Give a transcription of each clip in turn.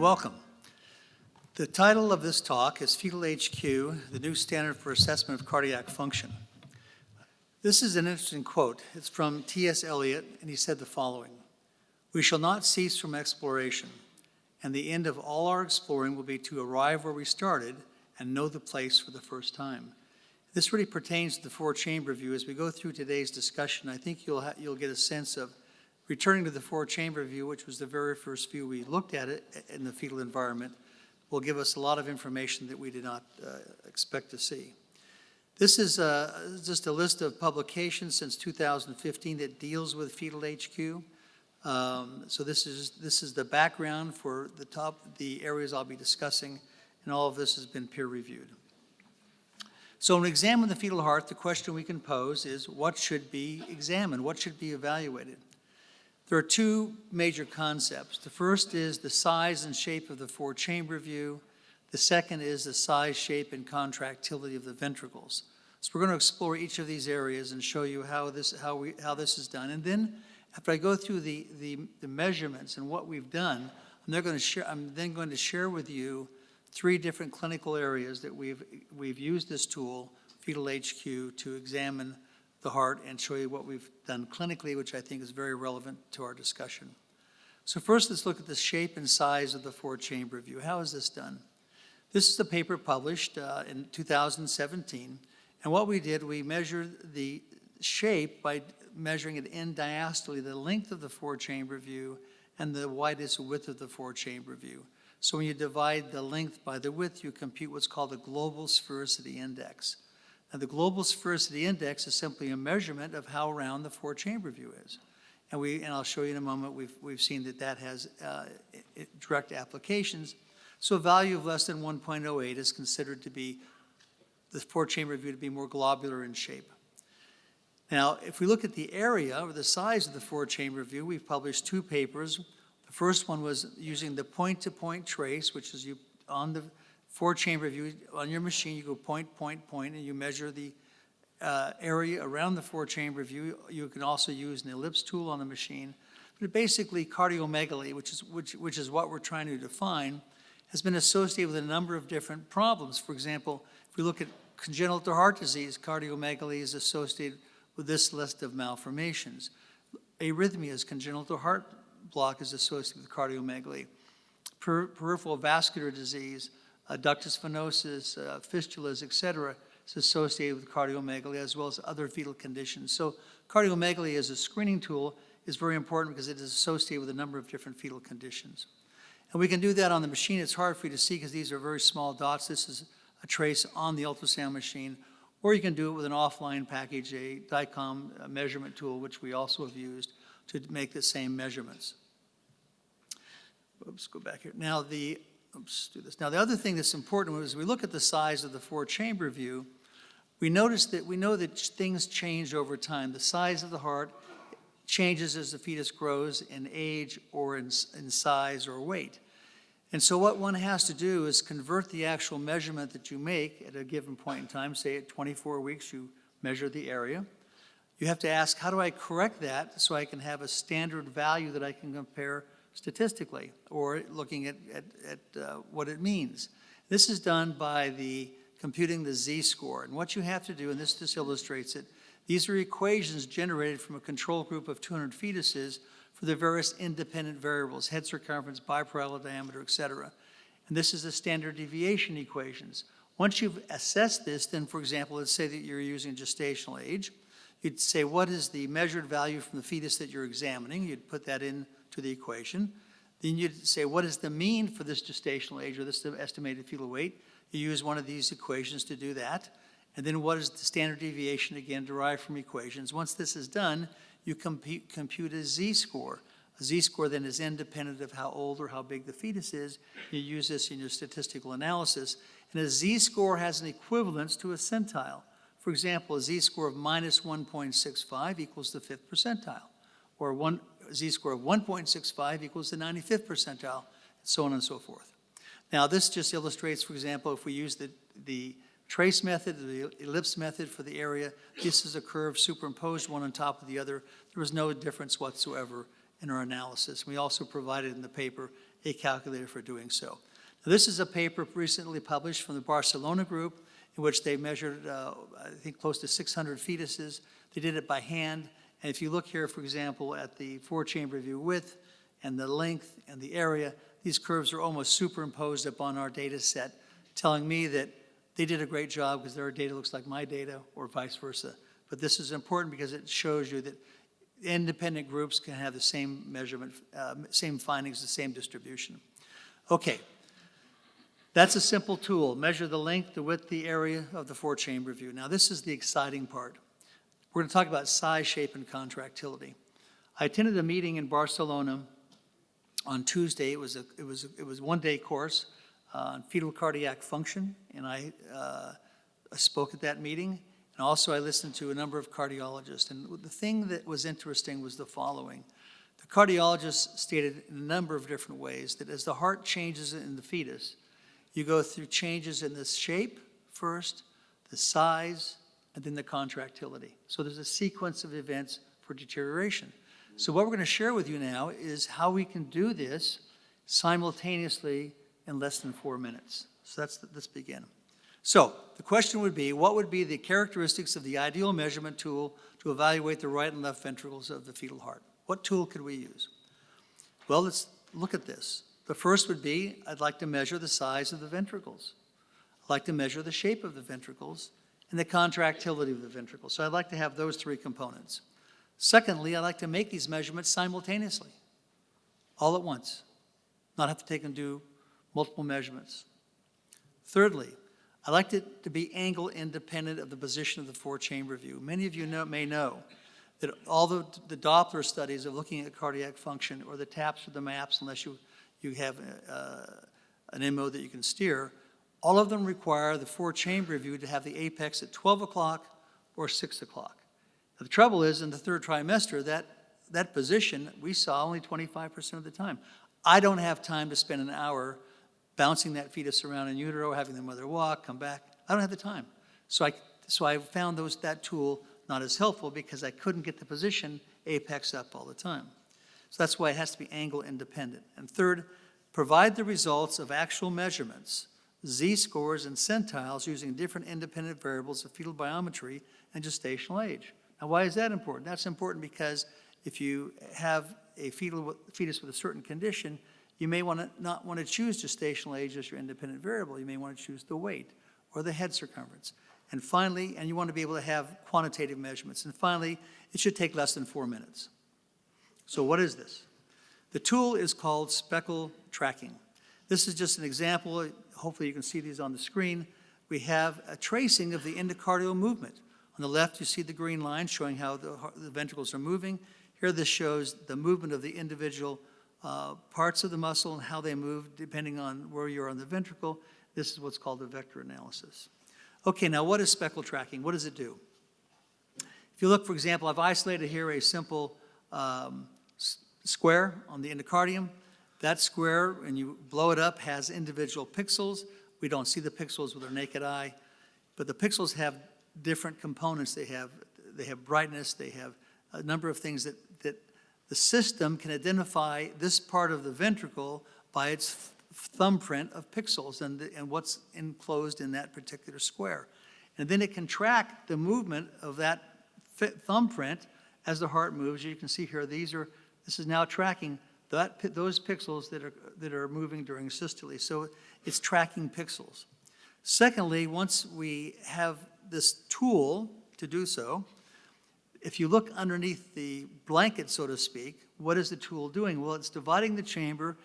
welcome. The title of this talk is Fetal HQ, the New Standard for Assessment of Cardiac Function. This is an interesting quote. It's from T.S. Eliot, and he said the following: "We shall not cease from exploration, and the end of all our exploring will be to arrive where we started and know the place for the first time." This really pertains to the four-chamber view. As we go through today's discussion, I think you'll get a sense of returning to the four-chamber view, which was the very first view we looked at it in the fetal environment, will give us a lot of information that we did not expect to see. This is just a list of publications since 2015 that deals with fetal HQ. So this is the background for the areas I'll be discussing, and all of this has been peer-reviewed. So when we examine the fetal heart, the question we can pose is, what should be examined? What should be evaluated? There are two major concepts. The first is the size and shape of the four-chamber view. The second is the size, shape, and contractility of the ventricles. So we're going to explore each of these areas and show you how this is done. And then, after I go through the measurements and what we've done, I'm then going to share with you three different clinical areas that we've used this tool, Fetal HQ, to examine the heart and show you what we've done clinically, which I think is very relevant to our discussion. So first, let's look at the shape and size of the four-chamber view. How is this done? This is a paper published in 2017, and what we did, we measured the shape by measuring it in diastole, the length of the four-chamber view and the widest width of the four-chamber view. So when you divide the length by the width, you compute what's called the global sphericity index. Now, the global sphericity index is simply a measurement of how round the four-chamber view is. And I'll show you in a moment, we've seen that has direct applications. So a value of less than 1.08 is considered to be the four-chamber view to be more globular in shape. Now, if we look at the area or the size of the four-chamber view, we've published two papers. The first one was using the point-to-point trace, which is on the four-chamber view on your machine, you go point, point, point, and you measure the area around the four-chamber view. You can also use an ellipse tool on the machine. But basically, cardiomegaly, which is what we're trying to define, has been associated with a number of different problems. For example, if we look at congenital heart disease, cardiomegaly is associated with this list of malformations. Arrhythmias, congenital heart block, is associated with cardiomegaly. Peripheral vascular disease, ductus venosus, fistulas, et cetera, is associated with cardiomegaly, as well as other fetal conditions. So cardiomegaly as a screening tool is very important because it is associated with a number of different fetal conditions. And we can do that on the machine. It's hard for you to see because these are very small dots. This is a trace on the ultrasound machine. Or you can do it with an offline package, a DICOM measurement tool, which we also have used to make the same measurements. Oops, go back here. Now, let's do this. Now, the other thing that's important is we look at the size of the four-chamber view, we know that things change over time. The size of the heart changes as the fetus grows in age or in size or weight. And so what one has to do is convert the actual measurement that you make at a given point in time. Say at 24 weeks, you measure the area. You have to ask, how do I correct that so I can have a standard value that I can compare statistically, or looking at what it means. This is done by computing the z-score. And what you have to do, and this just illustrates it, these are equations generated from a control group of 200 fetuses for the various independent variables, head circumference, biparallel diameter, et cetera. And this is the standard deviation equations. Once you've assessed this, then, for example, let's say that you're using gestational age. You'd say, what is the measured value from the fetus that you're examining? You'd put that into the equation. Then you'd say, what is the mean for this gestational age or this estimated fetal weight? You use one of these equations to do that. And then what is the standard deviation, again, derived from equations? Once this is done, you compute a z-score. A z-score then is independent of how old or how big the fetus is. You use this in your statistical analysis. And a z-score has an equivalence to a centile. For example, a z-score of minus 1.65 equals the 5th percentile, or a z-score of 1.65 equals the 95th percentile, and so on and so forth. Now, this just illustrates, for example, if we use the trace method, the ellipse method for the area, this is a curve superimposed one on top of the other. There was no difference whatsoever in our analysis. We also provided in the paper a calculator for doing so. Now, this is a paper recently published from the Barcelona group in which they measured, I think, close to 600 fetuses. They did it by hand. And if you look here, for example, at the four-chamber view width and the length and the area, these curves are almost superimposed upon our data set, telling me that they did a great job because their data looks like my data, or vice versa. But this is important because it shows you that independent groups can have the same measurement, same findings, the same distribution. Okay, that's a simple tool. Measure the length, the width, the area of the four-chamber view. Now this is the exciting part. We're going to talk about size, shape, and contractility. I attended a meeting in Barcelona on Tuesday. It was a one-day course on fetal cardiac function, and I spoke at that meeting. And also I listened to a number of cardiologists. And the thing that was interesting was the following. The cardiologists stated in a number of different ways that as the heart changes in the fetus, you go through changes in the shape first, the size, and then the contractility. So there's a sequence of events for deterioration. So what we're going to share with you now is how we can do this simultaneously in less than 4 minutes. So let's begin. So the question would be, what would be the characteristics of the ideal measurement tool to evaluate the right and left ventricles of the fetal heart? What tool could we use? Well, let's look at this. The first would be, I'd like to measure the size of the ventricles. I'd like to measure the shape of the ventricles and the contractility of the ventricles. So I'd like to have those three components. Secondly, I'd like to make these measurements simultaneously, all at once, not have to take and do multiple measurements. Thirdly, I'd like it to be angle independent of the position of the four-chamber view. Many of you may know that all the Doppler studies of looking at cardiac function, or the TAPS or the MAPS, unless you have an MO that you can steer, all of them require the four-chamber view to have the apex at 12 o'clock or 6 o'clock. The trouble is, in the third trimester, that position we saw only 25% of the time. I don't have time to spend an hour bouncing that fetus around in utero, having the mother walk, come back. I don't have the time. So I found that tool not as helpful because I couldn't get the position apex up all the time. So that's why it has to be angle independent. And third, provide the results of actual measurements, z-scores and centiles using different independent variables of fetal biometry and gestational age. Now, why is that important? That's important because if you have a fetus with a certain condition, you may not want to choose gestational age as your independent variable. You may want to choose the weight or the head circumference. And finally, and you want to be able to have quantitative measurements. And finally, it should take less than 4 minutes. So what is this? The tool is called speckle tracking. This is just an example. Hopefully you can see these on the screen. We have a tracing of the endocardial movement. On the left, you see the green line showing how the ventricles are moving. Here, this shows the movement of the individual parts of the muscle and how they move depending on where you are on the ventricle. This is what's called a vector analysis. Okay, now what is speckle tracking? What does it do? If you look, for example, I've isolated here a simple square on the endocardium. That square, when you blow it up, has individual pixels. We don't see the pixels with our naked eye, but the pixels have different components. They have brightness, they have a number of things that the system can identify this part of the ventricle by its thumbprint of pixels and what's enclosed in that particular square. And then it can track the movement of that thumbprint as the heart moves. You can see here, this is now tracking those pixels that are moving during systole. So it's tracking pixels. Secondly, once we have this tool to do so, if you look underneath the blanket, so to speak, what is the tool doing? Well, it's dividing the chamber.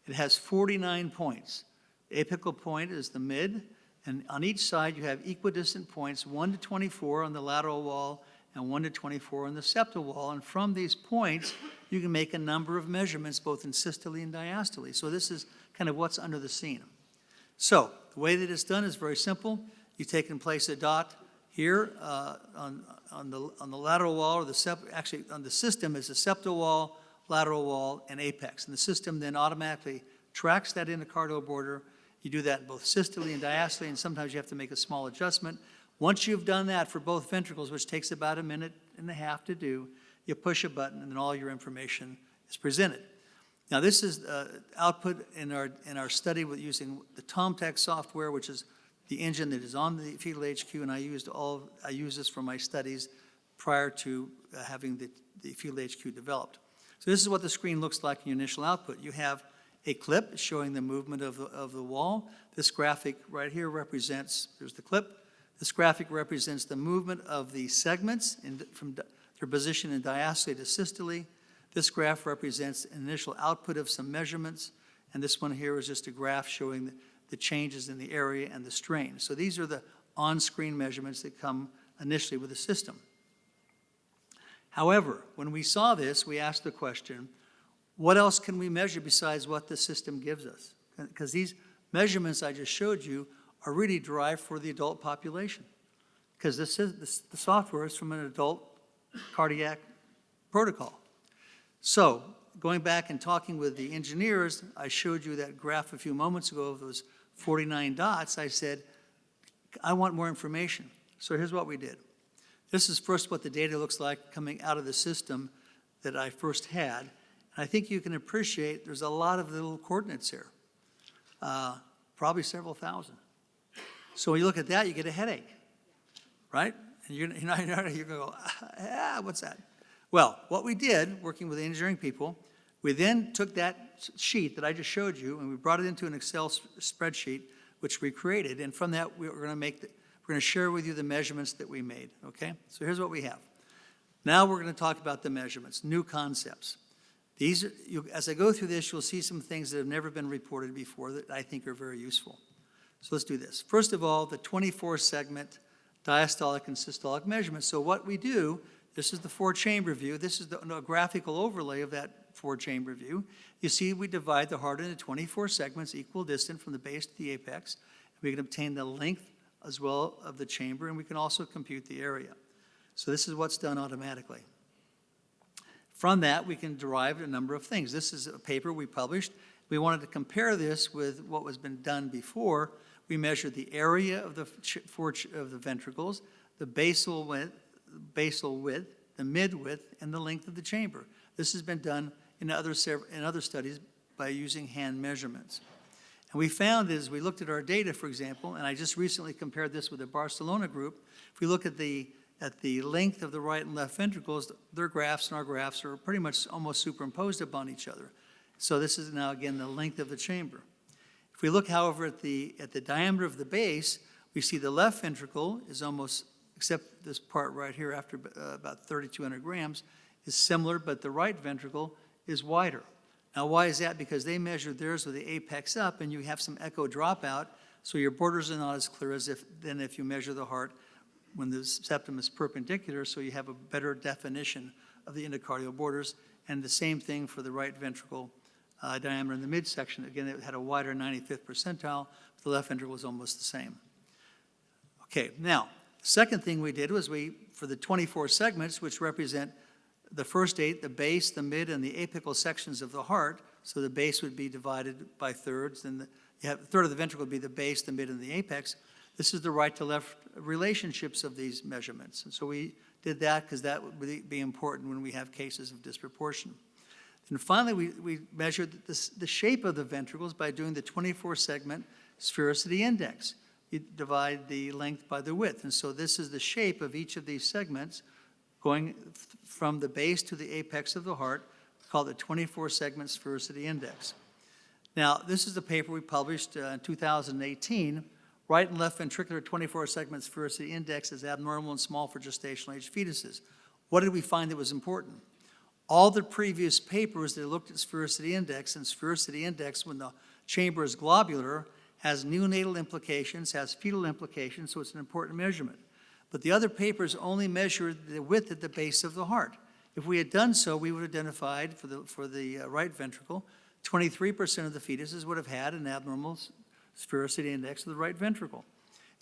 It has 49 points. The apical point is the mid, and on each side you have equidistant points, 1 to 24 on the lateral wall and 1 to 24 on the septal wall. And from these points, you can make a number of measurements, both in systole and diastole. So this is kind of what's under the scene. So the way that it's done is very simple. You take and place a dot here on the lateral wall, or actually on the system is the septal wall, lateral wall, and apex. And the system then automatically tracks that endocardial border. You do that in both systole and diastole, and sometimes you have to make a small adjustment. Once you've done that for both ventricles, which takes about 1.5 minutes to do, you push a button and then all your information is presented. Now, this is output in our study with using the TomTech software, which is the engine that is on the Fetal HQ, and I use this for my studies prior to having the Fetal HQ developed. So this is what the screen looks like in your initial output. You have a clip showing the movement of the wall. This graphic right here represents, there's the clip. This graphic represents the movement of the segments from their position in diastole to systole. This graph represents an initial output of some measurements, and this one here is just a graph showing the changes in the area and the strain. So these are the on-screen measurements that come initially with the system. However, when we saw this, we asked the question, what else can we measure besides what the system gives us? Because these measurements I just showed you are really derived for the adult population, because the software is from an adult cardiac protocol. So going back and talking with the engineers, I showed you that graph a few moments ago of those 49 dots. I said, I want more information. So here's what we did. This is first what the data looks like coming out of the system that I first had. And I think you can appreciate there's a lot of little coordinates here, probably several thousand. So when you look at that, you get a headache, right? And you're going to go, what's that? Well, what we did, working with the engineering people, we then took that sheet that I just showed you and we brought it into an Excel spreadsheet, which we created. And from that, we're going to share with you the measurements that we made, okay? So here's what we have. Now we're going to talk about the measurements, new concepts. These, as I go through this, you'll see some things that have never been reported before that I think are very useful. So let's do this. First of all, the 24-segment diastolic and systolic measurements. So what we do, this is the 4-chamber view. This is the graphical overlay of that 4-chamber view. You see we divide the heart into 24 segments equal distant from the base to the apex. We can obtain the length as well of the chamber, and we can also compute the area. So this is what's done automatically. From that, we can derive a number of things. This is a paper we published. We wanted to compare this with what was been done before. We measured the area of the ventricles, the basal width, the mid-width, and the length of the chamber. This has been done in other studies by using hand measurements. And we found as we looked at our data, for example, and I just recently compared this with the Barcelona group, if we look at the length of the right and left ventricles, their graphs and our graphs are pretty much almost superimposed upon each other. So this is now, again, the length of the chamber. If we look, however, at the diameter of the base, we see the left ventricle is almost, except this part right here after about 3,200 grams, is similar, but the right ventricle is wider. Now, why is that? Because they measured theirs with the apex up, and you have some echo dropout, so your borders are not as clear as if you measure the heart when the septum is perpendicular, so you have a better definition of the endocardial borders. And the same thing for the right ventricle diameter in the midsection. Again, it had a wider 95th percentile. The left ventricle was almost the same. Okay, now, the second thing we did was for the 24 segments, which represent the first 8, the base, the mid, and the apical sections of the heart, so the base would be divided by thirds, and a third of the ventricle would be the base, the mid, and the apex. This is the right to left relationships of these measurements. And so we did that because that would be important when we have cases of disproportion. And finally, we measured the shape of the ventricles by doing the 24-segment sphericity index. You divide the length by the width. And so this is the shape of each of these segments going from the base to the apex of the heart, called the 24-segment sphericity index. Now, this is the paper we published in 2018. Right and left ventricular 24-segment sphericity index is abnormal and small for gestational age fetuses. What did we find that was important? All the previous papers that looked at sphericity index, and sphericity index, when the chamber is globular, has neonatal implications, has fetal implications, so it's an important measurement. But the other papers only measured the width at the base of the heart. If we had done so, we would have identified for the right ventricle, 23% of the fetuses would have had an abnormal sphericity index of the right ventricle.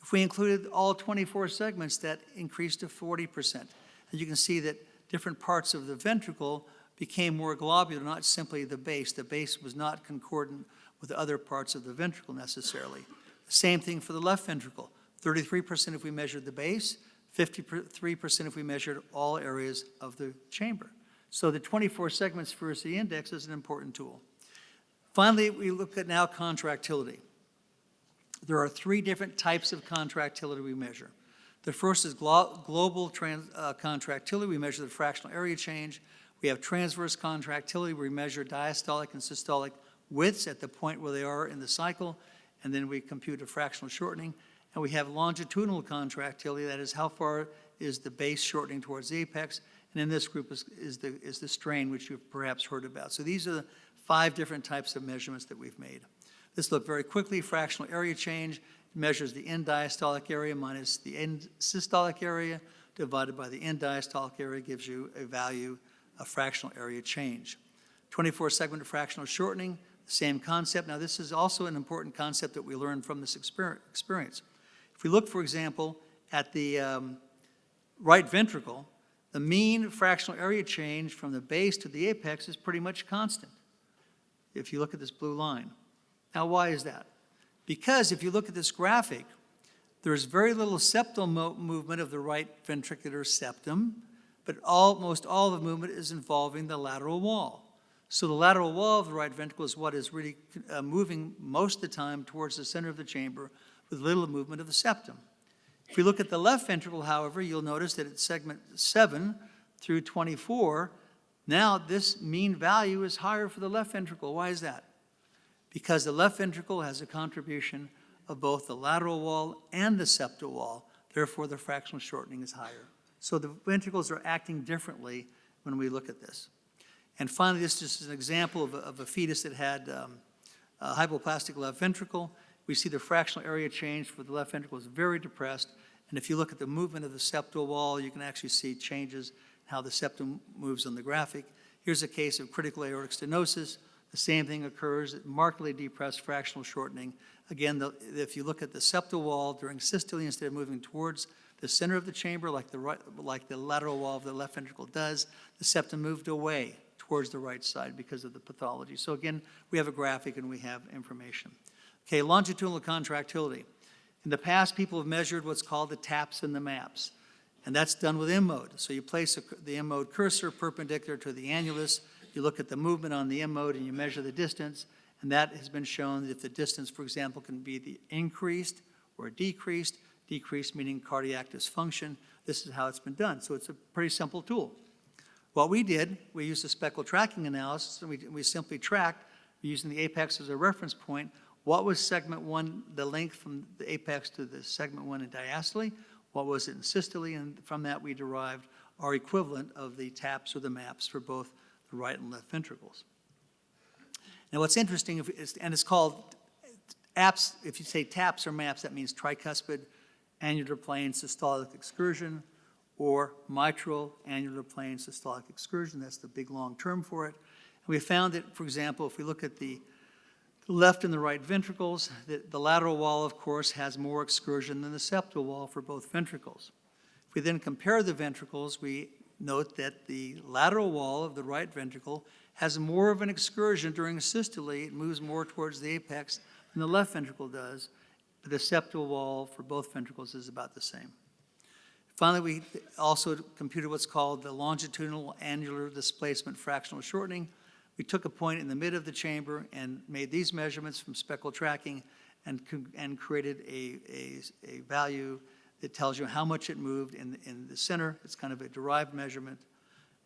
If we included all 24 segments, that increased to 40%. And you can see that different parts of the ventricle became more globular, not simply the base. The base was not concordant with the other parts of the ventricle necessarily. The same thing for the left ventricle. 33% if we measured the base, 53% if we measured all areas of the chamber. So the 24-segment sphericity index is an important tool. Finally, we look at now contractility. There are 3 different types of contractility we measure. The first is global contractility. We measure the fractional area change. We have transverse contractility, where we measure diastolic and systolic widths at the point where they are in the cycle, and then we compute a fractional shortening. And we have longitudinal contractility, that is how far is the base shortening towards the apex, and in this group is the strain, which you've perhaps heard about. So these are the 5 different types of measurements that we've made. Let's look very quickly. Fractional area change measures the end diastolic area minus the end systolic area divided by the end diastolic area, gives you a value of fractional area change. 24-segment fractional shortening, the same concept. Now, this is also an important concept that we learned from this experience. If we look, for example, at the right ventricle, the mean fractional area change from the base to the apex is pretty much constant, if you look at this blue line. Now, why is that? Because if you look at this graphic, there's very little septal movement of the right ventricular septum, but almost all the movement is involving the lateral wall. So the lateral wall of the right ventricle is what is really moving most of the time towards the center of the chamber with little movement of the septum. If we look at the left ventricle, however, you'll notice that at segment 7 through 24, now this mean value is higher for the left ventricle. Why is that? Because the left ventricle has a contribution of both the lateral wall and the septal wall. Therefore, the fractional shortening is higher. So the ventricles are acting differently when we look at this. And finally, this is an example of a fetus that had a hypoplastic left ventricle. We see the fractional area change for the left ventricle is very depressed. And if you look at the movement of the septal wall, you can actually see changes in how the septum moves on the graphic. Here's a case of critical aortic stenosis. The same thing occurs, markedly depressed fractional shortening. Again, if you look at the septal wall during systole, instead of moving towards the center of the chamber like the lateral wall of the left ventricle does, the septum moved away towards the right side because of the pathology. So again, we have a graphic and we have information. Okay, longitudinal contractility. In the past, people have measured what's called the taps and the maps, and that's done with M-mode. So you place the M-mode cursor perpendicular to the annulus, you look at the movement on the M-mode and you measure the distance, and that has been shown that if the distance, for example, can be the increased or decreased meaning cardiac dysfunction, this is how it's been done. So it's a pretty simple tool. What we did, we used a spectral tracking analysis, and we simply tracked, using the apex as a reference point, what was segment 1, the length from the apex to the segment 1 in diastole, what was it in systole, and from that we derived our equivalent of the taps or the maps for both the right and left ventricles. Now what's interesting, and it's called APS, if you say taps or maps, that means tricuspid annular plane systolic excursion, or mitral annular plane systolic excursion. That's the big long term for it. And we found that, for example, if we look at the left and the right ventricles, the lateral wall, of course, has more excursion than the septal wall for both ventricles. If we then compare the ventricles, we note that the lateral wall of the right ventricle has more of an excursion during systole. It moves more towards the apex than the left ventricle does, but the septal wall for both ventricles is about the same. Finally, we also computed what's called the longitudinal annular displacement fractional shortening. We took a point in the mid of the chamber and made these measurements from spectral tracking and created a value that tells you how much it moved in the center. It's kind of a derived measurement.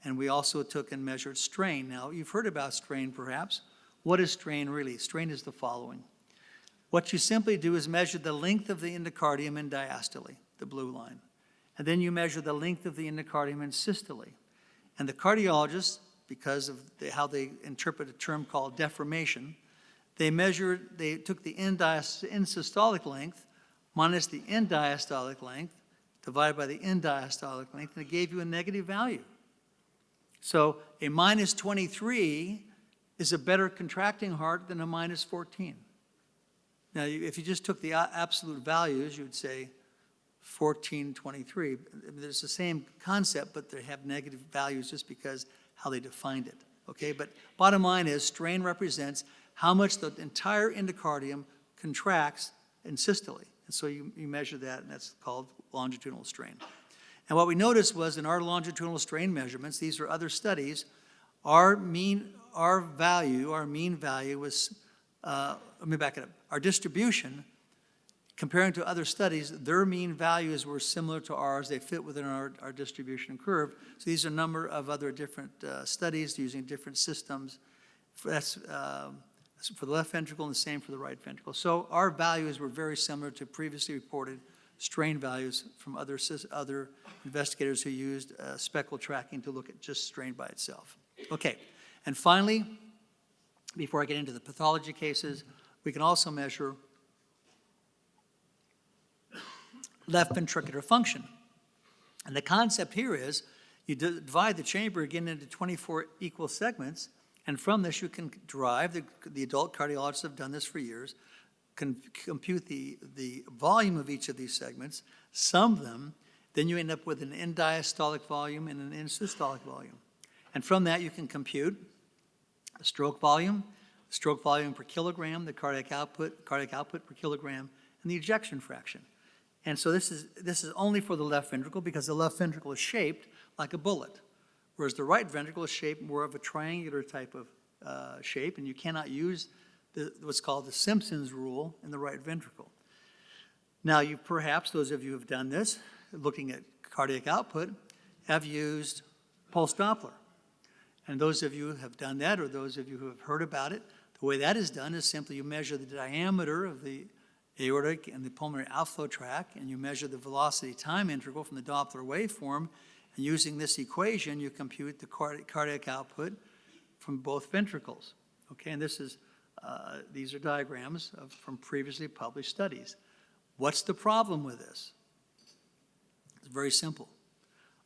And we also took and measured strain. Now, you've heard about strain perhaps. What is strain really? Strain is the following. What you simply do is measure the length of the endocardium in diastole, the blue line. And then you measure the length of the endocardium in systole. And the cardiologists, because of how they interpret a term called deformation, they took the end systolic length minus the end diastolic length divided by the end diastolic length, and it gave you a negative value. So a minus 23 is a better contracting heart than a minus 14. Now, if you just took the absolute values, you would say 14, 23. It's the same concept, but they have negative values just because how they defined it, okay? But bottom line is strain represents how much the entire endocardium contracts in systole. And so you measure that, and that's called longitudinal strain. And what we noticed was in our longitudinal strain measurements, these are other studies, our mean our value, our mean value was, let me back it up. Our distribution, comparing to other studies, their mean values were similar to ours. They fit within our distribution curve. So these are a number of other different studies using different systems. That's for the left ventricle and the same for the right ventricle. So our values were very similar to previously reported strain values from other investigators who used speckle tracking to look at just strain by itself. Okay, and finally, before I get into the pathology cases, we can also measure left ventricular function. And the concept here is you divide the chamber again into 24 equal segments, and from this you can derive, the adult cardiologists have done this for years, can compute the volume of each of these segments, sum them, then you end up with an end diastolic volume and an end systolic volume. And from that you can compute the stroke volume per kilogram, the cardiac output per kilogram, and the ejection fraction. And so this is only for the left ventricle because the left ventricle is shaped like a bullet, whereas the right ventricle is shaped more of a triangular type of shape, and you cannot use what's called the Simpson's rule in the right ventricle. Now, you perhaps, those of you who have done this, looking at cardiac output, have used pulse Doppler. And those of you who have done that, or those of you who have heard about it, the way that is done is simply you measure the diameter of the aortic and the pulmonary outflow tract, and you measure the velocity time integral from the Doppler waveform, and using this equation, you compute the cardiac output from both ventricles. Okay, and these are diagrams from previously published studies. What's the problem with this? It's very simple.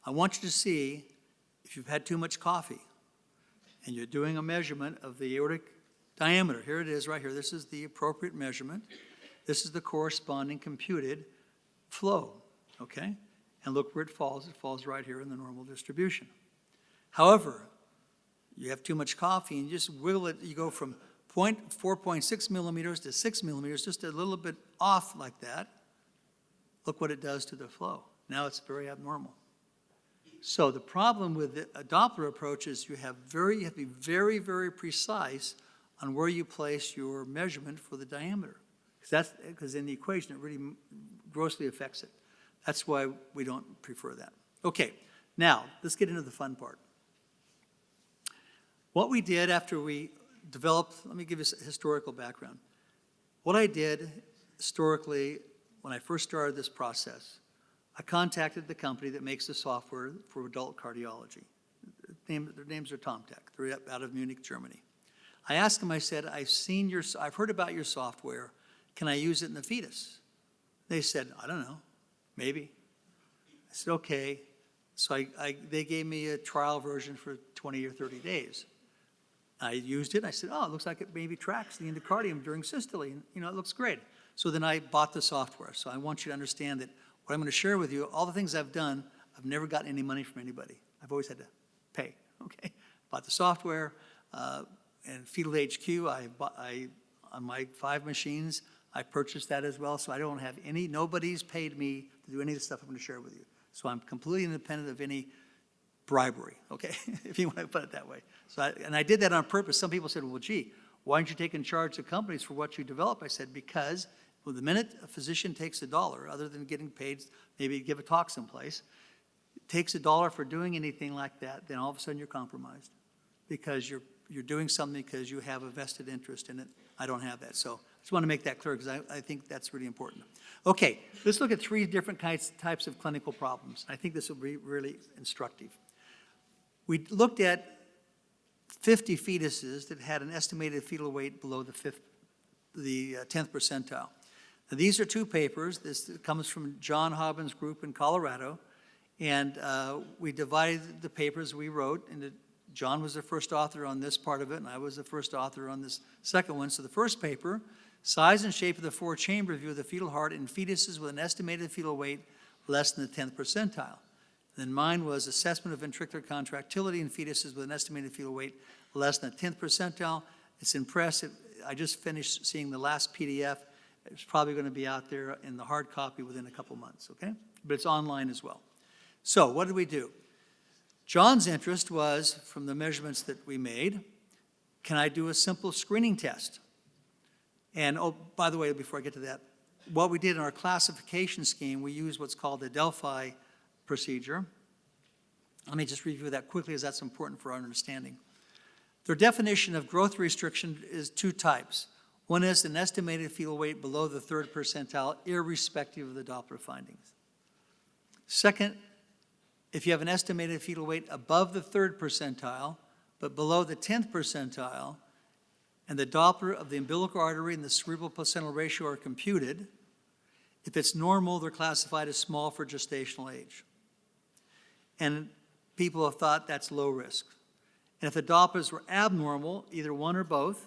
I want you to see if you've had too much coffee and you're doing a measurement of the aortic diameter. Here it is right here. This is the appropriate measurement. This is the corresponding computed flow, okay? And look where it falls. It falls right here in the normal distribution. However, you have too much coffee and you just wiggle it. You go from 4.6 millimeters to 6 millimeters, just a little bit off like that. Look what it does to the flow. Now it's very abnormal. So the problem with a Doppler approach is you have to be very, very precise on where you place your measurement for the diameter. Because in the equation, it really grossly affects it. That's why we don't prefer that. Okay, now let's get into the fun part. What we did after we developed, let me give you a historical background. What I did historically when I first started this process, I contacted the company that makes the software for adult cardiology. Their names are TomTech. They're out of Munich, Germany. I asked them, I said, I've heard about your software. Can I use it in the fetus? They said, I don't know, maybe. I said, okay. So they gave me a trial version for 20 or 30 days. I used it. I said, oh, it looks like it maybe tracks the endocardium during systole. And, it looks great. So then I bought the software. So I want you to understand that what I'm going to share with you, all the things I've done, I've never gotten any money from anybody. I've always had to pay, okay? Bought the software, and Fetal HQ, on my 5 machines, I purchased that as well, so I don't have nobody's paid me to do any of the stuff I'm going to share with you. So I'm completely independent of any bribery, okay, if you want to put it that way. So I did that on purpose. Some people said, well, gee, why aren't you taking charge of companies for what you develop? I said, because the minute a physician takes $1, other than getting paid, maybe give a talk someplace, takes $1 for doing anything like that, then all of a sudden you're compromised because you're doing something because you have a vested interest in it. I don't have that. So I just want to make that clear because I think that's really important. Okay, let's look at 3 different types of clinical problems. I think this will be really instructive. We looked at 50 fetuses that had an estimated fetal weight below the 10th percentile. Now, these are 2 papers. This comes from John Hobbins' group in Colorado, and we divided the papers we wrote into. John was the first author on this part of it, and I was the first author on this second one. So the first paper, size and shape of the 4-chamber view of the fetal heart in fetuses with an estimated fetal weight less than the 10th percentile. And then mine was assessment of ventricular contractility in fetuses with an estimated fetal weight less than the 10th percentile. It's impressive. I just finished seeing the last PDF. It's probably going to be out there in the hard copy within a couple months, okay? But it's online as well. So what did we do? John's interest was, from the measurements that we made, can I do a simple screening test? And, oh, by the way, before I get to that, what we did in our classification scheme, we used what's called the Delphi procedure. Let me just review that quickly, as that's important for our understanding. Their definition of growth restriction is two types. One is an estimated fetal weight below the 3rd percentile, irrespective of the Doppler findings. Second, if you have an estimated fetal weight above the 3rd percentile, but below the 10th percentile, and the Doppler of the umbilical artery and the cerebral placental ratio are computed, if it's normal, they're classified as small for gestational age. And people have thought that's low risk. And if the Dopplers were abnormal, either one or both,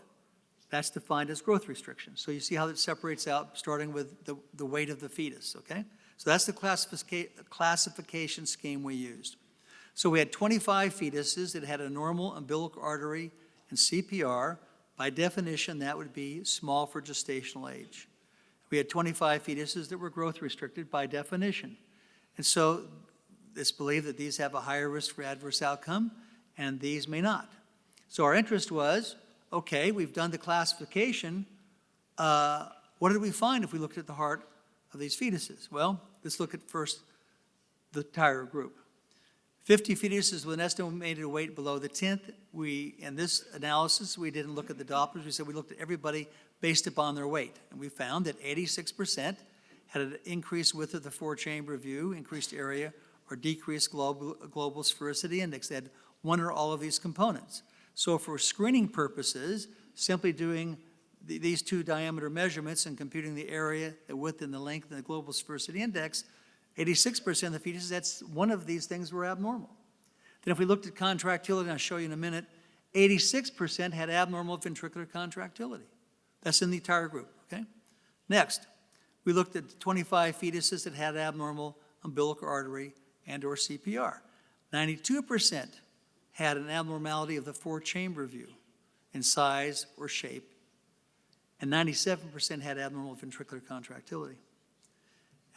that's defined as growth restriction. So you see how that separates out, starting with the weight of the fetus, okay? So that's the classification scheme we used. So we had 25 fetuses that had a normal umbilical artery and CPR. By definition, that would be small for gestational age. We had 25 fetuses that were growth restricted by definition. And so it's believed that these have a higher risk for adverse outcome, and these may not. So our interest was, okay, we've done the classification. What did we find if we looked at the heart of these fetuses? Well, let's look at first the entire group. 50 fetuses with an estimated weight below the 10th. In this analysis, we didn't look at the Dopplers. We said we looked at everybody based upon their weight. And we found that 86% had an increased width of the 4-chamber view, increased area, or decreased global sphericity index. They had one or all of these components. So for screening purposes, simply doing these two diameter measurements and computing the area, the width, and the length, and the global sphericity index, 86% of the fetuses, that's one of these things were abnormal. Then if we looked at contractility, and I'll show you in a minute, 86% had abnormal ventricular contractility. That's in the entire group, okay? Next, we looked at 25 fetuses that had abnormal umbilical artery and or CPR. 92% had an abnormality of the 4-chamber view in size or shape, and 97% had abnormal ventricular contractility.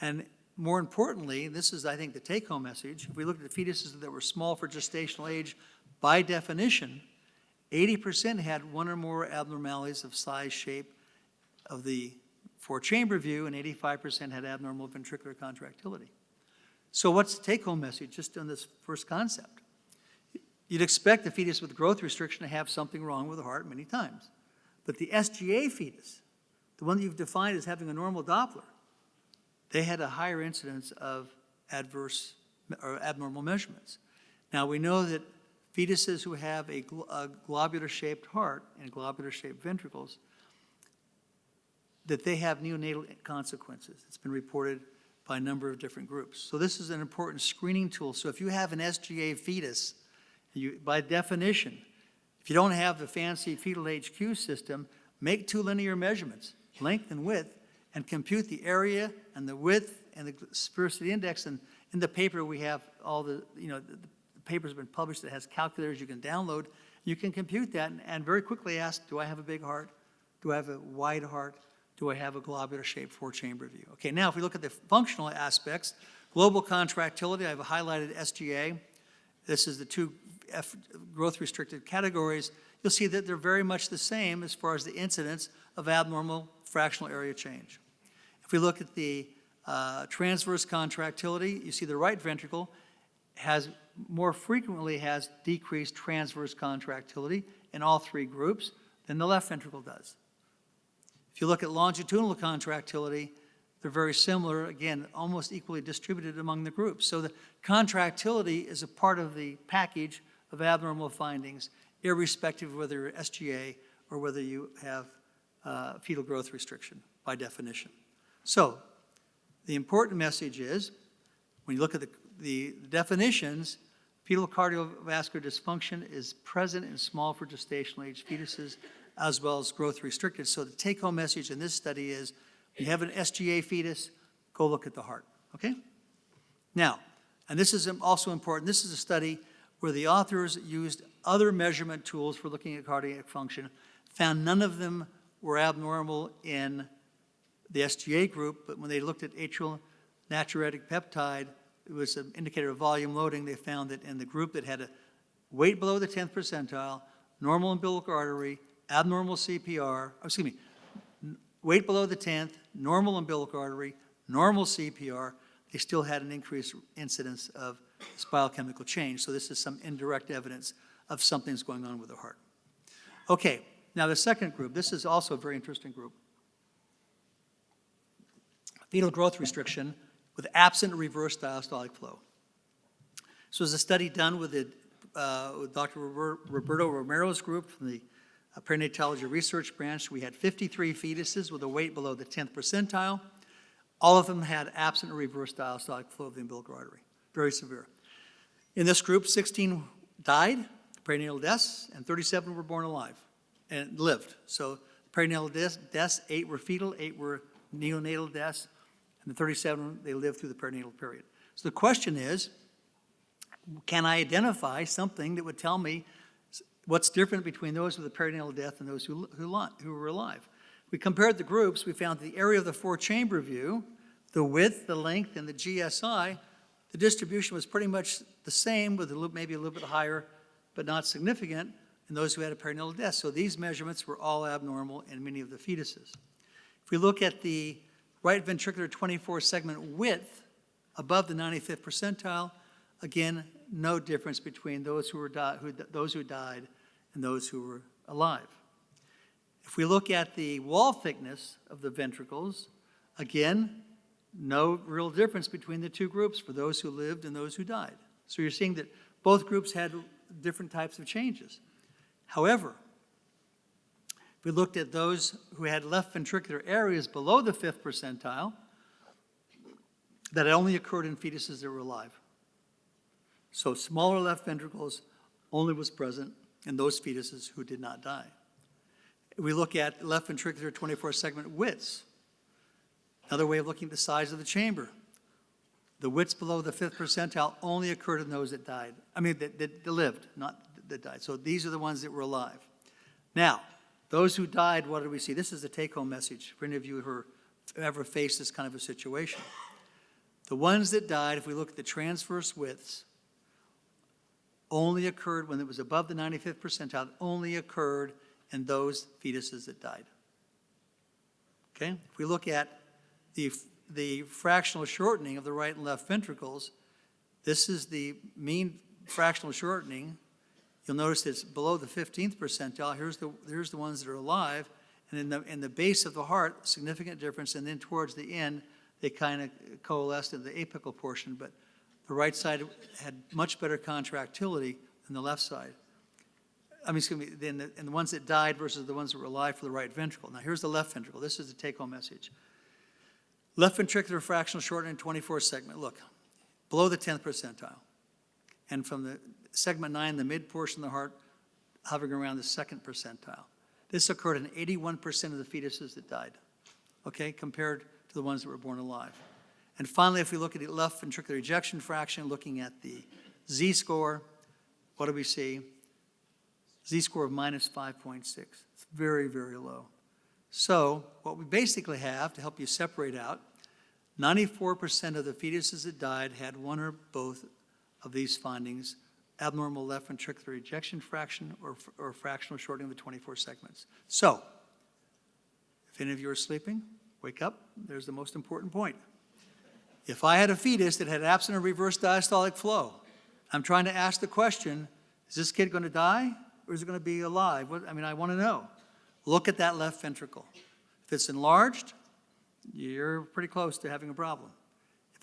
And more importantly, this is, I think, the take-home message. If we look at the fetuses that were small for gestational age, by definition, 80% had one or more abnormalities of size, shape of the 4-chamber view, and 85% had abnormal ventricular contractility. So what's the take-home message just on this first concept? You'd expect the fetus with growth restriction to have something wrong with the heart many times. But the SGA fetus, the one that you've defined as having a normal Doppler, they had a higher incidence of adverse or abnormal measurements. Now we know that fetuses who have a globular-shaped heart and globular-shaped ventricles, that they have neonatal consequences. It's been reported by a number of different groups. So this is an important screening tool. So if you have an SGA fetus, by definition, if you don't have the fancy fetal HQ system, make 2 linear measurements, length and width, and compute the area and the width and the sphericity index. And in the paper, we have all the paper's been published that has calculators you can download. You can compute that and very quickly ask, do I have a big heart? Do I have a wide heart? Do I have a globular-shaped 4-chamber view? Okay, now if we look at the functional aspects, global contractility, I've highlighted SGA. This is the two growth-restricted categories. You'll see that they're very much the same as far as the incidence of abnormal fractional area change. If we look at the transverse contractility, you see the right ventricle more frequently has decreased transverse contractility in all 3 groups than the left ventricle does. If you look at longitudinal contractility, they're very similar, again, almost equally distributed among the groups. So the contractility is a part of the package of abnormal findings, irrespective of whether you're SGA or whether you have fetal growth restriction by definition. So the important message is, when you look at the definitions, fetal cardiovascular dysfunction is present in small for gestational age fetuses as well as growth restricted. So the take-home message in this study is, you have an SGA fetus, go look at the heart, okay? Now, and this is also important, this is a study where the authors used other measurement tools for looking at cardiac function, found none of them were abnormal in the SGA group, but when they looked at atrial natriuretic peptide, it was an indicator of volume loading. They found that in the group that had a weight below the 10th percentile, normal umbilical artery, abnormal CPR, weight below the 10th, normal umbilical artery, normal CPR, they still had an increased incidence of this biochemical change. So this is some indirect evidence of something's going on with the heart. Okay, now the second group, this is also a very interesting group. Fetal growth restriction with absent reverse diastolic flow. This was a study done with Dr. Roberto Romero's group from the perinatology research branch. We had 53 fetuses with a weight below the 10th percentile. All of them had absent or reverse diastolic flow of the umbilical artery, very severe. In this group, 16 died, perinatal deaths, and 37 were born alive and lived. So perinatal deaths, 8 were fetal, 8 were neonatal deaths, and the 37, they lived through the perinatal period. So the question is, can I identify something that would tell me what's different between those with a perinatal death and those who were alive? We compared the groups. We found the area of the four-chamber view, the width, the length, and the GSI, the distribution was pretty much the same, with maybe a little bit higher, but not significant, in those who had a perinatal death. So these measurements were all abnormal in many of the fetuses. If we look at the right ventricular 24-segment width above the 95th percentile, again, no difference between those who died and those who were alive. If we look at the wall thickness of the ventricles, again, no real difference between the two groups for those who lived and those who died. So you're seeing that both groups had different types of changes. However, if we looked at those who had left ventricular areas below the 5th percentile, that only occurred in fetuses that were alive. So smaller left ventricles only was present in those fetuses who did not die. If we look at left ventricular 24-segment widths, another way of looking at the size of the chamber, the widths below the 5th percentile only occurred in those that died. That lived, not that died. So these are the ones that were alive. Now, those who died, what did we see? This is the take-home message for any of you who ever faced this kind of a situation. The ones that died, if we look at the transverse widths, only occurred when it was above the 95th percentile, only occurred in those fetuses that died. Okay? If we look at the fractional shortening of the right and left ventricles, this is the mean fractional shortening. You'll notice it's below the 15th percentile. Here's the ones that are alive, and in the base of the heart, significant difference, and then towards the end, they kind of coalesced in the apical portion, but the right side had much better contractility than the left side. And the ones that died versus the ones that were alive for the right ventricle. Now here's the left ventricle. This is the take-home message. Left ventricular fractional shortening 24-segment. Look, below the 10th percentile. And from the segment 9, the mid portion of the heart, hovering around the 2nd percentile. This occurred in 81% of the fetuses that died, okay, compared to the ones that were born alive. And finally, if we look at the left ventricular ejection fraction, looking at the Z-score, what do we see? Z-score of minus 5.6. It's very, very low. So what we basically have, to help you separate out, 94% of the fetuses that died had one or both of these findings: abnormal left ventricular ejection fraction or fractional shortening of the 24 segments. So, if any of you are sleeping, wake up. There's the most important point. If I had a fetus that had absent or reverse diastolic flow, I'm trying to ask the question, is this kid going to die or is it going to be alive? I want to know. Look at that left ventricle. If it's enlarged, you're pretty close to having a problem.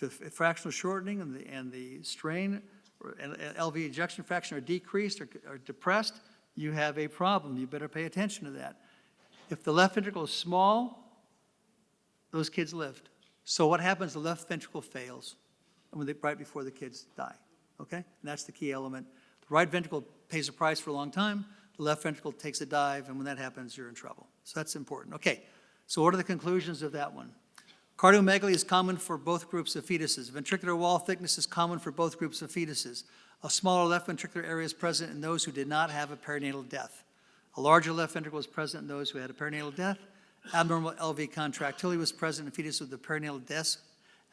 If fractional shortening and the strain and LV ejection fraction are decreased or depressed, you have a problem. You better pay attention to that. If the left ventricle is small, those kids lived. So what happens? The left ventricle fails right before the kids die, okay? And that's the key element. The right ventricle pays a price for a long time. The left ventricle takes a dive, and when that happens, you're in trouble. So that's important. Okay, so what are the conclusions of that one? Cardiomegaly is common for both groups of fetuses. Ventricular wall thickness is common for both groups of fetuses. A smaller left ventricular area is present in those who did not have a perinatal death. A larger left ventricle is present in those who had a perinatal death. Abnormal LV contractility was present in fetus with the perinatal death,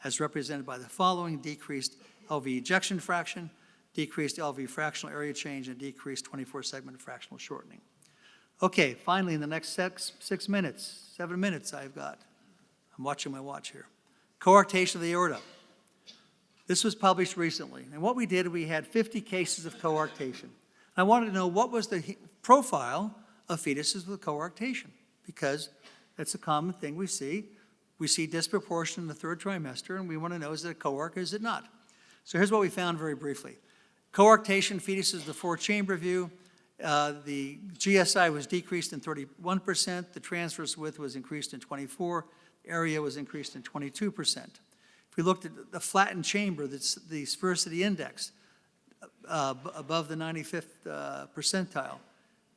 as represented by the following: decreased LV ejection fraction, decreased LV fractional area change, and decreased 24-segment fractional shortening. Okay, finally, in the next 7 minutes I've got, I'm watching my watch here. Coarctation of the aorta. This was published recently. And what we did, we had 50 cases of coarctation. I wanted to know what was the profile of fetuses with coarctation, because that's a common thing we see. We see disproportion in the third trimester, and we want to know, is it a coarc or is it not? So here's what we found very briefly. Coarctation fetuses, the 4-chamber view, the GSI was decreased in 31%, the transverse width was increased in 24%, area was increased in 22%. If we looked at the flattened chamber, that's the sphericity index, above the 95th percentile,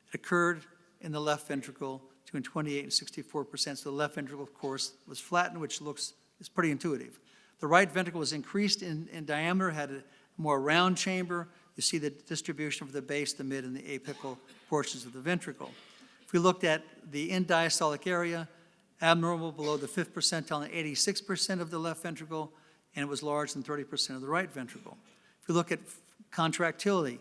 it occurred in the left ventricle between 28 and 64%. So the left ventricle, of course, was flattened, which is pretty intuitive. The right ventricle was increased in diameter, had a more round chamber. You see the distribution of the base, the mid, and the apical portions of the ventricle. If we looked at the end diastolic area, abnormal below the 5th percentile in 86% of the left ventricle, and it was large in 30% of the right ventricle. If we look at contractility,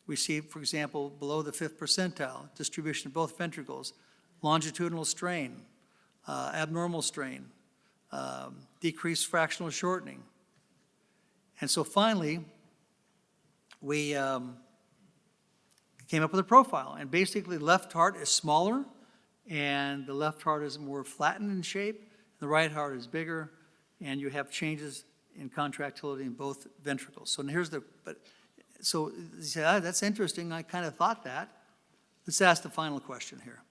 we see, for example, below the 5th percentile, distribution of both ventricles, longitudinal strain, abnormal strain, decreased fractional shortening. And so finally, we came up with a profile. And basically, left heart is smaller, and the left heart is more flattened in shape. The right heart is bigger, and you have changes in contractility in both ventricles. So here's so you say, that's interesting. I kind of thought that. Let's ask the final question here.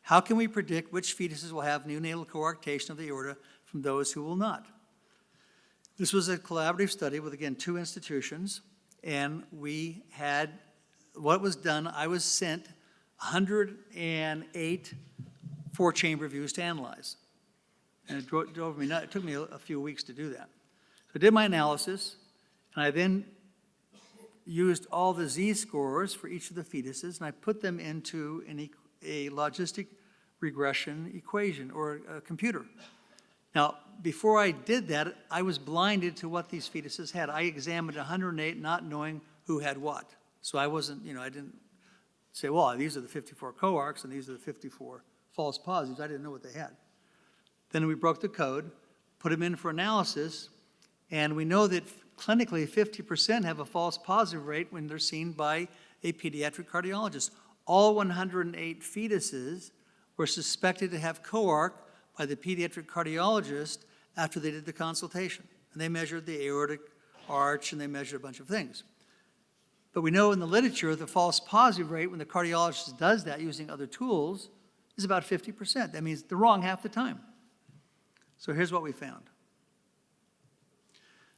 How can we predict which fetuses will have neonatal coarctation of the aorta from those who will not? This was a collaborative study with, again, 2 institutions, and we had, what was done, I was sent 108 4-chamber views to analyze. And it drove me nuts. It took me a few weeks to do that. So I did my analysis, and I then used all the z-scores for each of the fetuses, and I put them into a logistic regression equation, or a computer. Now, before I did that, I was blinded to what these fetuses had. I examined 108, not knowing who had what. So I wasn't, I didn't say, well, these are the 54 coarcs, and these are the 54 false positives. I didn't know what they had. Then we broke the code, put them in for analysis, and we know that clinically 50% have a false positive rate when they're seen by a pediatric cardiologist. All 108 fetuses were suspected to have coarc by the pediatric cardiologist after they did the consultation. And they measured the aortic arch, and they measured a bunch of things. But we know in the literature the false positive rate when the cardiologist does that using other tools is about 50%. That means they're wrong half the time. So here's what we found.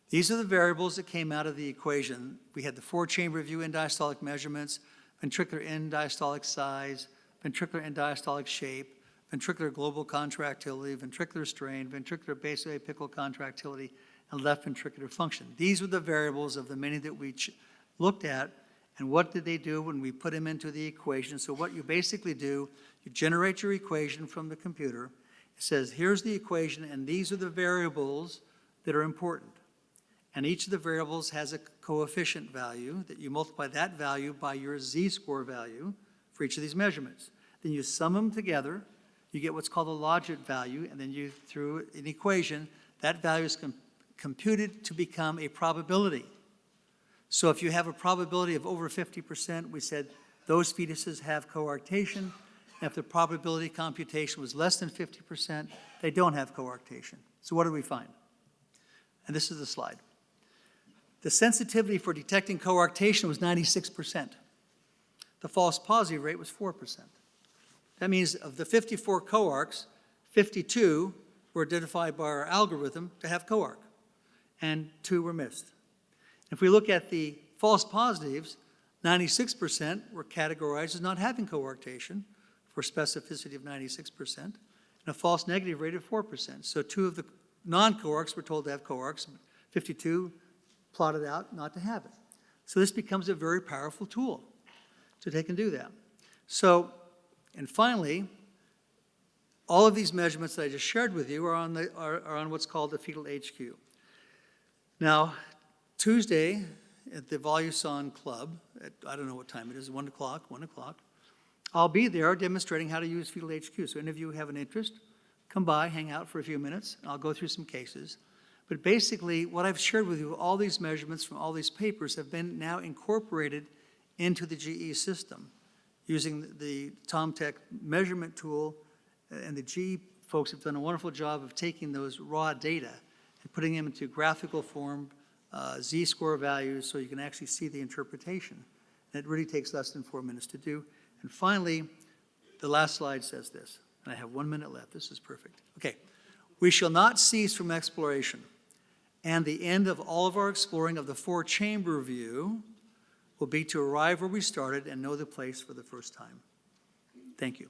These are the variables that came out of the equation. We had the 4-chamber view end diastolic measurements, ventricular end diastolic size, ventricular end diastolic shape, ventricular global contractility, ventricular strain, ventricular base-apical contractility, and left ventricular function. These were the variables of the many that we looked at, and what did they do when we put them into the equation? So what you basically do, you generate your equation from the computer. It says, here's the equation, and these are the variables that are important. And each of the variables has a coefficient value that you multiply that value by your z-score value for each of these measurements. Then you sum them together, you get what's called a logit value, and then you, through an equation, that value is computed to become a probability. So if you have a probability of over 50%, we said those fetuses have coarctation. And if the probability computation was less than 50%, they don't have coarctation. So what did we find? And this is the slide. The sensitivity for detecting coarctation was 96%. The false positive rate was 4%. That means of the 54 coarcs, 52 were identified by our algorithm to have coarc, and 2 were missed. If we look at the false positives, 96% were categorized as not having coarctation for specificity of 96%, and a false negative rate of 4%. So 2 of the non-coarcs were told to have coarcs, 52 plotted out not to have it. So this becomes a very powerful tool to take and do that. So, and finally, all of these measurements that I just shared with you are on what's called the fetal HQ. Now, Tuesday at the Voluson Club at, I don't know what time it is, 1 o'clock. I'll be there demonstrating how to use Fetal HQ. So any of you who have an interest, come by, hang out for a few minutes, and I'll go through some cases. But basically, what I've shared with you, all these measurements from all these papers have been now incorporated into the GE system using the TomTech measurement tool, and the GE folks have done a wonderful job of taking those raw data and putting them into graphical form, Z-score values, so you can actually see the interpretation. And it really takes less than 4 minutes to do. And finally, the last slide says this, and I have 1 minute left. This is perfect. Okay. We shall not cease from exploration, and the end of all of our exploring of the four-chamber view will be to arrive where we started and know the place for the first time. Thank you.